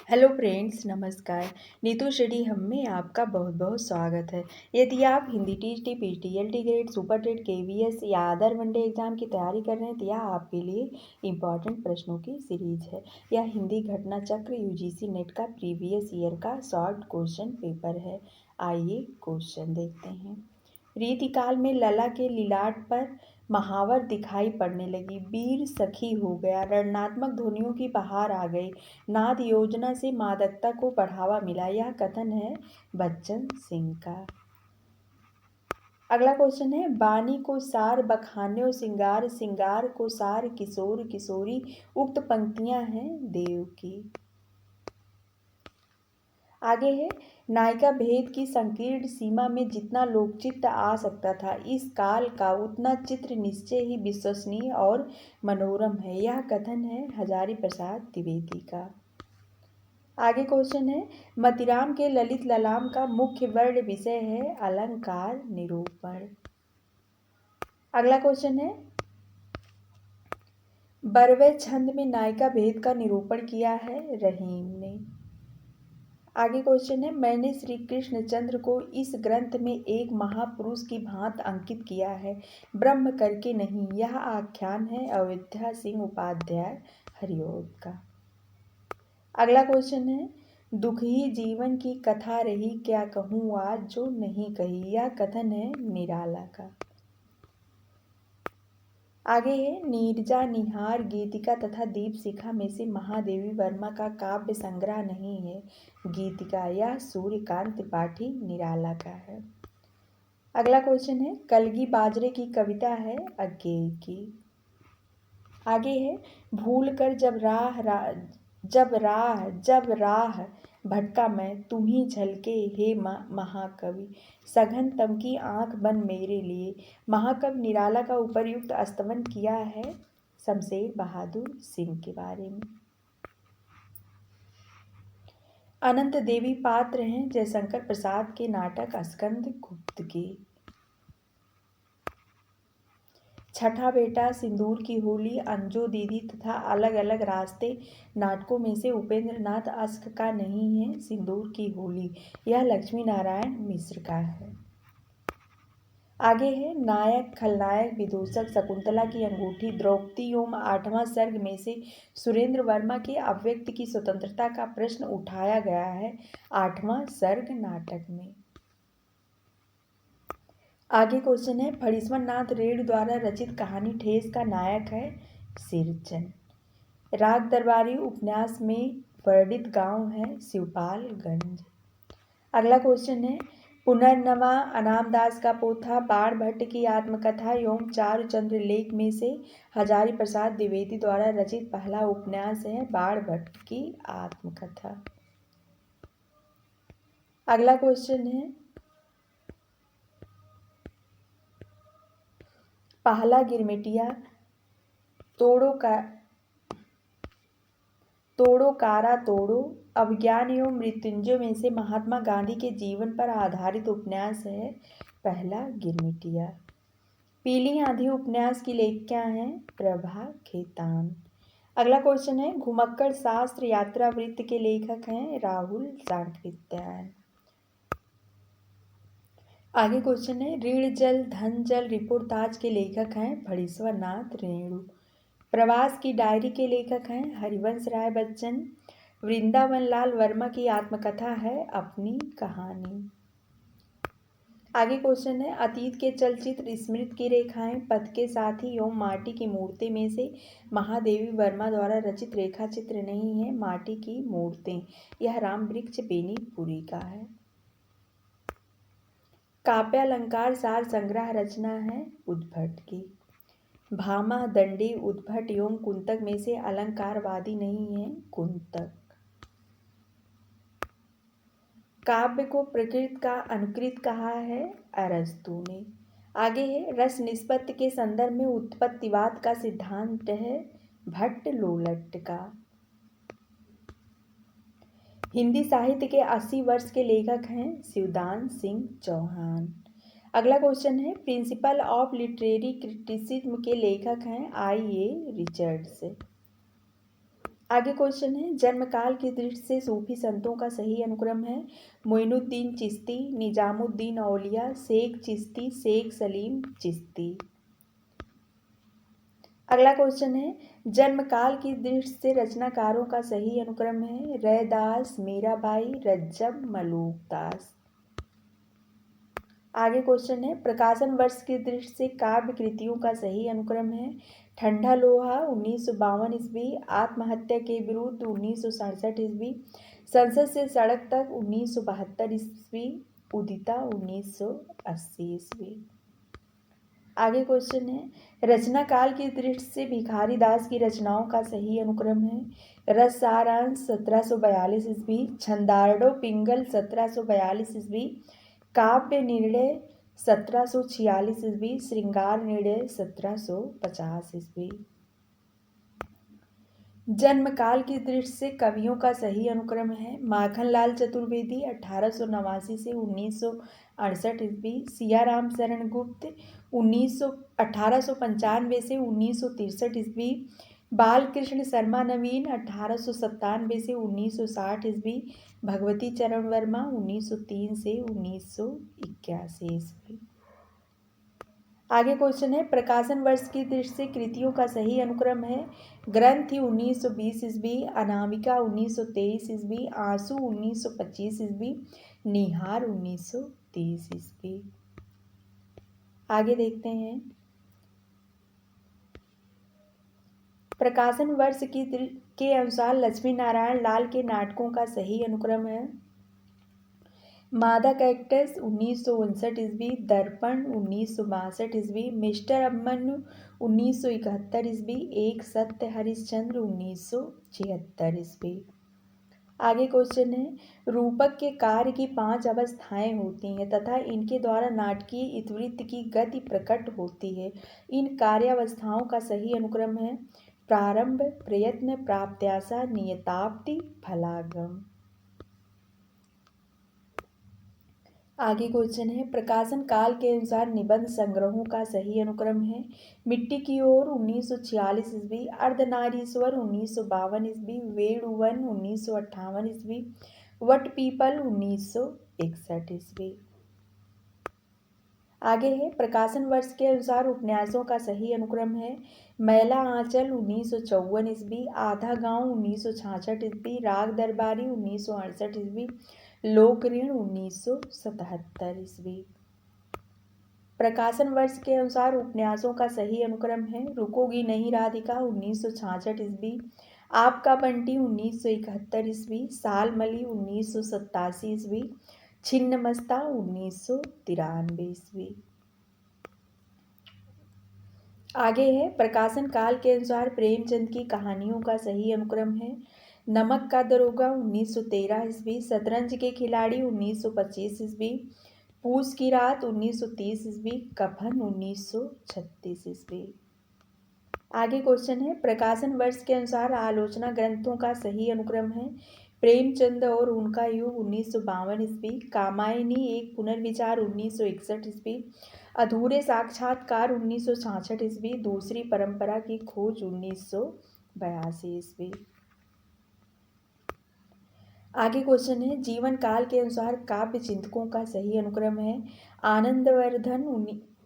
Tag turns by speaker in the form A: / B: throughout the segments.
A: Hello friends, नमस्कार। Neetu study हम में आपका बहुत बहुत स्वागत है। यदि आप Hindi TT, PTLT grade, super TET, KVS या अदर वनडे एग्जाम की तैयारी कर रहे हैं तो यह आपके लिए इम्पॉर्टेंट प्रश्नों की सीरीज है। यह हिंदी घटना चक्र यूजीसी नेट का प्रीवियस ईयर का शॉर्ट क्वेश्चन पेपर है। आइए क्वेश्चन देखते हैं। रीतिकाल में लला के लिलाट पर महावर दिखाई पड़ने लगी, वीर सखी हो गया, रणनात्मक ध्वनियों की बहार आ गई, नाद योजना से मादकता को बढ़ावा मिला। यह कथन है बच्चन सिंह का। अगला क्वेश्चन है, बानी को सार बखान्यो सिंगार, सिंगार को सार किशोर किशोरी। उक्त पंक्तियां हैं देव की। आगे है, नायिका भेद की संकीर्ण सीमा में जितना लोकचित्त आ सकता था, इस काल का उतना चित्र निश्चय ही विश्वसनीय और मनोरम है। यह कथन है हजारी प्रसाद द्विवेदी का। आगे क्वेश्चन है, मतिराम के ललित ललाम का मुख्य वर्ण विषय है अलंकार निरूपण। अगला क्वेश्चन है, बरवे छंद में नायिका भेद का निरूपण किया है रहीम ने। आगे क्वेश्चन है, मैंने श्री कृष्णचंद्र को इस ग्रंथ में एक महापुरुष की भांति अंकित किया है, ब्रह्म करके नहीं। यह आख्यान है अयोध्या सिंह उपाध्याय हरिऔध का। अगला क्वेश्चन है, दुख ही जीवन की कथा रही, क्या कहूँ आज जो नहीं कही। यह कथन है निराला का। आगे है, नीरजा, निहार, गीतिका तथा दीपशिखा में से महादेवी वर्मा का काव्य संग्रह नहीं है गीतिका। यह सूर्यकांत त्रिपाठी निराला का है। अगला क्वेश्चन है, कलगी बाजरे की कविता है अज्ञेय की। आगे है, भूल कर जब राह भटका मैं, तुम्ही झलके हे महाकवि, सघन तम की आंख बन मेरे लिए। महाकवि निराला का उपर्युक्त स्तवन किया है शमशेर बहादुर सिंह के बारे में। अनंत देवी पात्र हैं जयशंकर प्रसाद के नाटक स्कंद गुप्त के। छठा बेटा, सिंदूर की होली, अंजो दीदी तथा अलग अलग रास्ते नाटकों में से उपेंद्र नाथ अश्क का नहीं है सिंदूर की होली। यह लक्ष्मी नारायण मिश्र का है। आगे है, नायक, खलनायक, विदूषक, शकुंतला की अंगूठी, द्रौपदी एवं आठवां सर्ग में से सुरेंद्र वर्मा के अव्यक्त की स्वतंत्रता का प्रश्न उठाया गया है आठवां सर्ग नाटक में। आगे क्वेश्चन है, फणीश्वर नाथ रेणु द्वारा रचित कहानी ठेस का नायक है सिरचन। राग दरबारी उपन्यास में वर्णित गांव है शिवपालगंज। अगला क्वेश्चन है, पुनर्नवा अनामदास का पोथा, बाण भट्ट की आत्मकथा एवं चारुचंद्र लेख में से हजारी प्रसाद द्विवेदी द्वारा रचित पहला उपन्यास है बाण भट्ट की आत्मकथा। अगला क्वेश्चन है, पहला गिरमिटिया, तोड़ो कारा तोड़ो, अभिज्ञान एवं मृत्युंजय में से महात्मा गांधी के जीवन पर आधारित उपन्यास है पहला गिरमिटिया। पीली आंधी उपन्यास की लेखिका हैं प्रभा खेतान। अगला क्वेश्चन है, घुमक्कड़ शास्त्र यात्रा वृत्त के लेखक हैं राहुल सांकृत्यायन। आगे क्वेश्चन है, ऋण जल धन जल रिपोर्ताज के लेखक हैं फणीश्वर नाथ रेणु। प्रवास की डायरी के लेखक हैं हरिवंश राय बच्चन। वृंदावन लाल वर्मा की आत्मकथा है अपनी कहानी। आगे क्वेश्चन है, अतीत के चलचित्र स्मृति की रेखाएं, पथ के साथी एवं माटी की मूर्ति में से महादेवी वर्मा द्वारा रचित रेखा चित्र नहीं है माटी की मूर्तें। यह राम वृक्ष बेनीपुरी का है। काव्यालंकार सार संग्रह रचना है उद्भट की। भामा, दंडी, उद्भट एवं कुंतक में से अलंकारवादी नहीं है कुंतक। काव्य को प्रकृति का अनुकृत कहा है अरस्तु ने। आगे है, रस निष्पत्ति के संदर्भ में उत्पत्तिवाद का सिद्धांत है भट्ट लोलट का। हिंदी साहित्य के 80 वर्ष के लेखक हैं शिवदान सिंह चौहान। अगला क्वेश्चन है, प्रिंसिपल ऑफ लिटरेरी क्रिटिसिज्म के लेखक हैं आई ए रिचर्ड्स। आगे क्वेश्चन है, जन्मकाल की दृष्टि से सूफी संतों का सही अनुक्रम है मोइनुद्दीन चिश्ती, निजामुद्दीन औलिया, शेख चिश्ती, शेख सलीम चिश्ती। अगला क्वेश्चन है, जन्मकाल की दृष्टि से रचनाकारों का सही अनुक्रम है रैदास, मीराबाई, रज्जब, मलूकदास। आगे क्वेश्चन है, प्रकाशन वर्ष की दृष्टि से काव्य कृतियों का सही अनुक्रम है ठंडा लोहा 1952 ईस्वी, आत्महत्या के विरुद्ध 1967 ईस्वी, संसद से सड़क तक 1972 ईस्वी, उदिता 1980 ईस्वी। आगे क्वेश्चन है, रचना काल की दृष्टि से भिखारी दास की रचनाओं का सही अनुक्रम है रस सारांश 1742 ईस्वी, छंदारडो पिंगल 1742 ईस्वी, काव्य निर्णय 1746 ईस्वी, श्रृंगार निर्णय 1750 ईस्वी। जन्मकाल की दृष्टि से कवियों का सही अनुक्रम है माखनलाल चतुर्वेदी 1889 से 1968 ईस्वी, सियाराम शरण गुप्त 1895 से 1963 ईस्वी, बालकृष्ण शर्मा नवीन 1897 से 1960 ईस्वी, भगवती चरण वर्मा 1903 से 1981 ईस्वी। आगे क्वेश्चन है, प्रकाशन वर्ष की दृष्टि से कृतियों का सही अनुक्रम है ग्रंथि 1920 ईस्वी, अनामिका 1923 ईस्वी, आंसू 1925 ईस्वी, निहार 1930 ईस्वी। आगे देखते हैं, प्रकाशन वर्ष के अनुसार लक्ष्मी नारायण लाल के नाटकों का सही अनुक्रम है मादा कैक्टस 1959 ईस्वी, दर्पण 1962 ईस्वी, मिस्टर अभिमन्यु 1971 ईस्वी, एक सत्य हरिश्चंद्र 1976 ईस्वी। आगे क्वेश्चन है, रूपक के कार्य की 5 अवस्थाएं होती हैं तथा इनके द्वारा नाटकीय इतिवृत्त की गति प्रकट होती है। इन कार्यावस्थाओं का सही अनुक्रम है प्रारंभ, प्रयत्न, प्राप्त्याशा, नियताप्ति, फलागम। आगे क्वेश्चन है, प्रकाशन काल के अनुसार निबंध संग्रहों का सही अनुक्रम है मिट्टी की ओर 1946 ईस्वी, अर्धनारीश्वर 1952 ईस्वी, वेणुवन 1958 ईस्वी, वट पीपल 1961 ईस्वी। आगे है, प्रकाशन वर्ष के अनुसार उपन्यासों का सही अनुक्रम है मैला आंचल 1954 ईस्वी, आधा गांव 1966 ईस्वी, राग दरबारी 1968 ईस्वी, लोक ऋण 1977 ईस्वी। प्रकाशन वर्ष के अनुसार उपन्यासों का सही अनुक्रम है रुकोगी नहीं राधिका 1966 ईस्वी, आपका बंटी 1971 ईस्वी, सालमली 1987 ईस्वी, छिन्नमस्ता 1993 ईस्वी। आगे है, प्रकाशन काल के अनुसार प्रेमचंद की कहानियों का सही अनुक्रम है नमक का दरोगा 1913 ईस्वी, शतरंज के खिलाड़ी 1925 ईस्वी, पूस की रात 1930 ईस्वी, कफन 1936 ईस्वी। आगे क्वेश्चन है, प्रकाशन वर्ष के अनुसार आलोचना ग्रंथों का सही अनुक्रम है प्रेमचंद और उनका युग 1952 ईस्वी, कामायनी एक पुनर्विचार 1961 ईस्वी, अधूरे साक्षात्कार 1966 ईस्वी, दूसरी परंपरा की खोज 1982 ईस्वी। आगे क्वेश्चन है, जीवन काल के अनुसार काव्य चिंतकों का सही अनुक्रम है आनंदवर्धन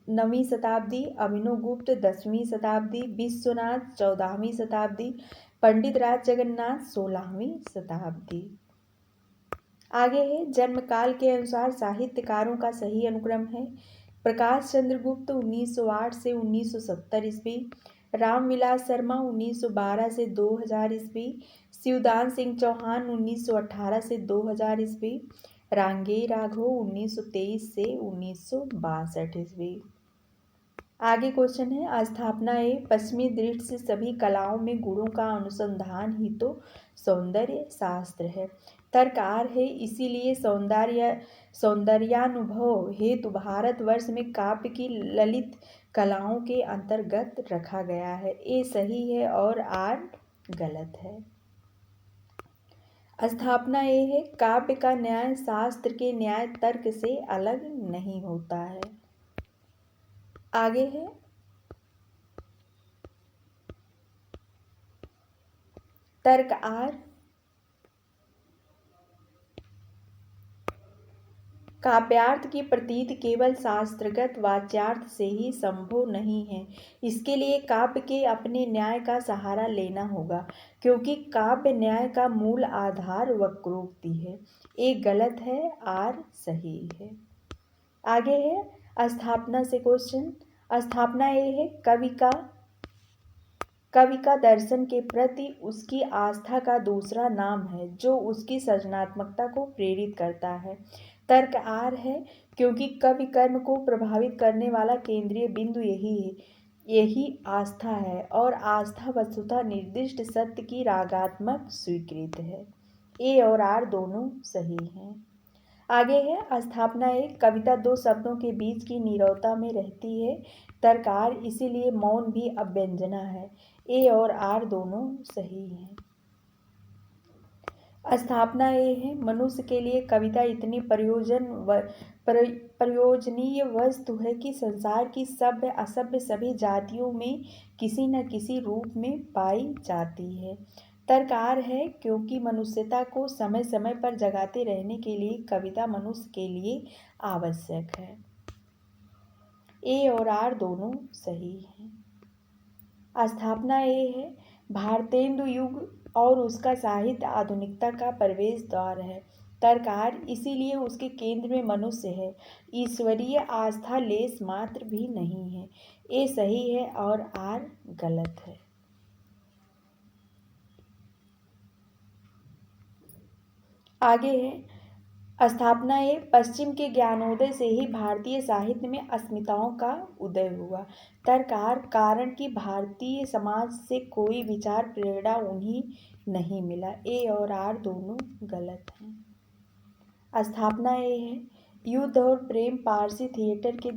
A: 9वीं शताब्दी, अभिनवगुप्त 10वीं शताब्दी, विश्वनाथ 14वीं शताब्दी, पंडित राज जगन्नाथ 16वीं शताब्दी। आगे है, जन्मकाल के अनुसार साहित्यकारों का सही अनुक्रम है प्रकाश चंद्र गुप्त 1908 से 1970 ईस्वी, रामविलास शर्मा 1912 से 2000 ईस्वी, शिवदान सिंह चौहान 1918 से 2000 ईस्वी, रांगे राघव 1923 से 1962 ईस्वी। आगे क्वेश्चन है, स्थापना ए पश्चिमी दृष्टि से सभी कलाओं में गुणों का अनुसंधान ही तो सौंदर्य शास्त्र है। तर्क आर है, इसीलिए सौंदर्यानुभव हेतु भारतवर्ष में काव्य की ललित कलाओं के अंतर्गत रखा गया है। ए सही है और आर गलत है। स्थापना ए है, काव्य का न्याय शास्त्र के न्याय तर्क से अलग नहीं होता है। आगे है, तर्क आर, काव्यार्थ की प्रतीति केवल शास्त्रगत वाच्यार्थ से ही संभव नहीं है। इसके लिए काव्य के अपने न्याय का सहारा लेना होगा, क्योंकि काव्य न्याय का मूल आधार वक्रोक्ति है। ए गलत है, आर सही है। आगे है स्थापना से क्वेश्चन। स्थापना ए है कवि का दर्शन के प्रति उसकी आस्था का दूसरा नाम है, जो उसकी सृजनात्मकता को प्रेरित करता है। तर्क आर है, क्योंकि कवि कर्म को प्रभावित करने वाला केंद्रीय बिंदु यही आस्था है, और आस्था वस्तुतः निर्दिष्ट सत्य की रागात्मक स्वीकृति है। ए और आर दोनों सही हैं। आगे है स्थापना एक, कविता दो शब्दों के बीच की नीरवता में रहती है। तर्क आर, इसीलिए मौन भी अभ्यंजना है। ए और आर दोनों सही हैं। स्थापना ए है, मनुष्य के लिए कविता इतनी प्रयोजनीय वस्तु है कि संसार की सभ्य असभ्य सभी जातियों में किसी न किसी रूप में पाई जाती है। तर्क आर है, क्योंकि मनुष्यता को समय समय पर जगाते रहने के लिए कविता मनुष्य के लिए आवश्यक है। ए और आर दोनों सही हैं। स्थापना ए है, भारतेंदु युग और उसका साहित्य आधुनिकता का प्रवेश द्वार है। तर्क आर, इसीलिए उसके केंद्र में मनुष्य है, ईश्वरीय आस्था लेस मात्र भी नहीं है। ए सही है और आर गलत है। आगे है स्थापना ए, पश्चिम के ज्ञानोदय से ही भारतीय साहित्य में अस्मिताओं का उदय हुआ। तर्क आर, कारण कि भारतीय समाज से कोई विचार प्रेरणा उन्हीं नहीं मिला। ए और आर दोनों गलत हैं। स्थापना ए है, युद्ध और प्रेम पारसी थिएटर के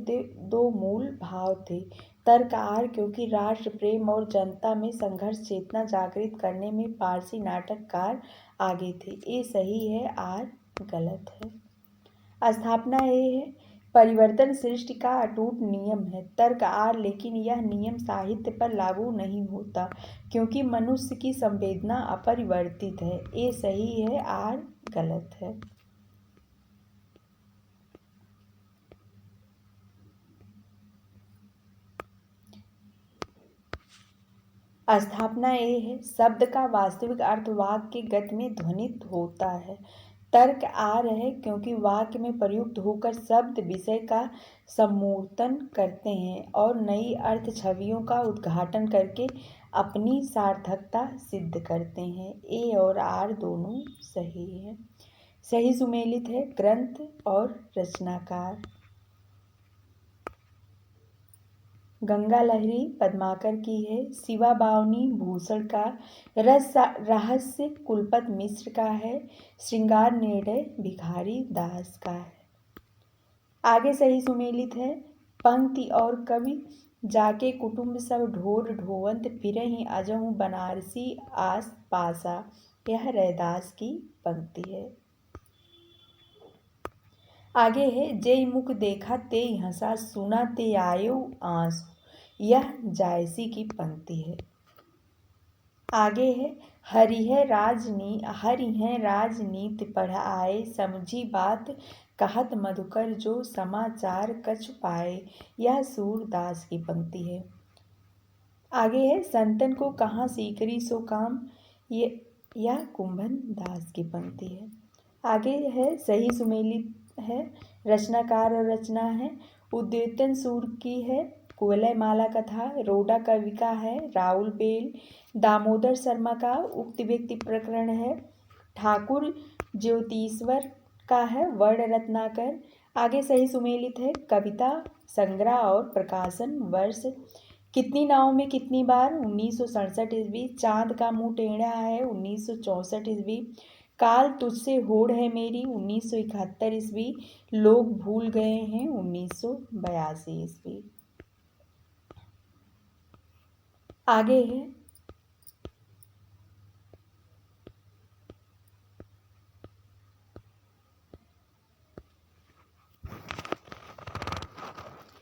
A: दो मूल भाव थे। तर्क आर, क्योंकि राष्ट्र प्रेम और जनता में संघर्ष चेतना जागृत करने में पारसी नाटककार आगे थे। ए सही है, आर गलत है। स्थापना ए है, परिवर्तन सृष्टि का अटूट नियम है। तर्क आर, लेकिन यह नियम साहित्य पर लागू नहीं होता, क्योंकि मनुष्य की संवेदना अपरिवर्तित है। ए सही है, आर गलत है। स्थापना ए है, शब्द का वास्तविक अर्थ वाक्य के गति में ध्वनित होता है। तर्क आर है, क्योंकि वाक्य में प्रयुक्त होकर शब्द विषय का सम्मूर्तन करते हैं और नई अर्थ छवियों का उद्घाटन करके अपनी सार्थकता सिद्ध करते हैं। ए और आर दोनों सही हैं। सही सुमेलित है ग्रंथ और रचनाकार। गंगा लहरी पद्माकर की है, शिवा बावनी भूषण का, रहस्य कुलपत मिश्र का है, श्रृंगार निर्णय भिखारी दास का है। आगे सही सुमेलित है, पंक्ति और कवि जाके कुटुंब सब ढोर ढोवंत फिरहि अजहु बनारसी आस पासा, यह रैदास की पंक्ति है। आगे है, जेई मुख देखा ते हंसा, सुना ते आयो आंसू, यह जायसी की पंक्ति है। आगे है, हरि है राजनीति पढ़ाए, समझी बात कहत मधुकर जो समाचार कछु पाए, यह सूरदास की पंक्ति है। आगे है, संतन को कहाँ सीकरी सो काम, यह कुंभन दास की पंक्ति है। आगे है, सही सुमेलित है, रचनाकार और रचना है, उद्योतन सूर की है, कुवलय माला कथा, रोडा कवि का है, राहुल बेल, दामोदर शर्मा का उक्त व्यक्ति प्रकरण है, ठाकुर ज्योतिश्वर का है, वर्ण रत्नाकर। आगे सही सुमेलित है, कविता संग्रह और प्रकाशन वर्ष, कितनी नाव में कितनी बार 1967 ईस्वी, चांद का मुंह टेढ़ा है 1964 ईस्वी, काल तुझसे होड़ है मेरी 1971 ईस्वी, लोग भूल गए हैं 1982 ईस्वी। आगे है,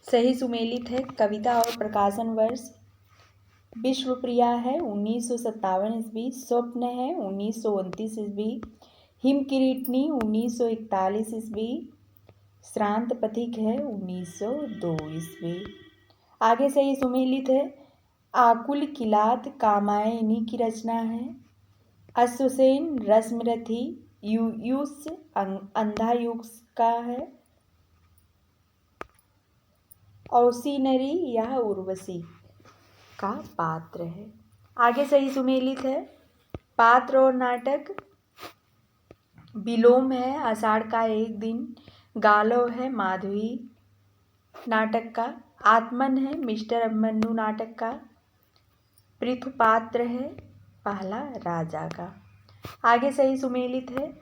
A: सही सुमेलित है, कविता और प्रकाशन वर्ष विश्वप्रिया है 1957 ईस्वी, स्वप्न है 1929 ईस्वी, हिमकिरीटनी 1941 ईस्वी, श्रांत पथिक है 1902 ईस्वी। आगे से ये सुमेलित है। आकुल किलात कामायनी की रचना है। अश्वसेन रश्मरथी यूयुस अंधायुग का है। औसीनरी यह उर्वशी का पात्र है। आगे सही सुमेलित है। पात्र और नाटक। विलोम है आषाढ़ का एक दिन, गालव है माधवी नाटक का, आत्मन है मिस्टर अभिमन्यु नाटक का, पृथुपात्र है पहला राजा का। आगे सही सुमेलित है।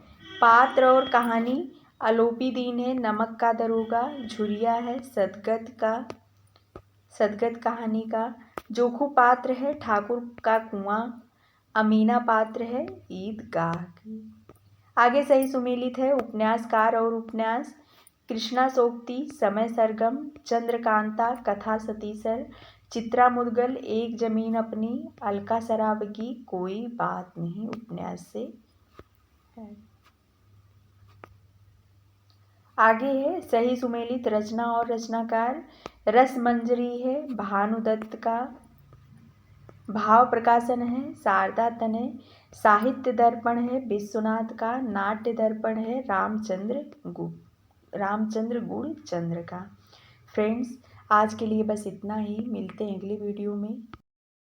A: पात्र और कहानी। अलोपी दीन है नमक का दरोगा, झुरिया है सदगत कहानी का, जोखू पात्र है ठाकुर का कुआं, अमीना पात्र है ईदगाह की। आगे सही सुमेलित है। उपन्यासकार और उपन्यास। कृष्णा सोक्ति, समय सरगम, चंद्रकांता, कथा सतीसर, चित्रा मुदगल, एक जमीन अपनी, अलका सरावगी, कोई बात नहीं उपन्यास से है। आगे है सही सुमेलित रचना और रचनाकार। रसमंजरी है भानुदत्त का, भाव प्रकाशन है शारदा तनय, साहित्य दर्पण है विश्वनाथ का, नाट्य दर्पण है रामचंद्र गुण चंद्र का। फ्रेंड्स, आज के लिए बस इतना ही। मिलते हैं अगली वीडियो में।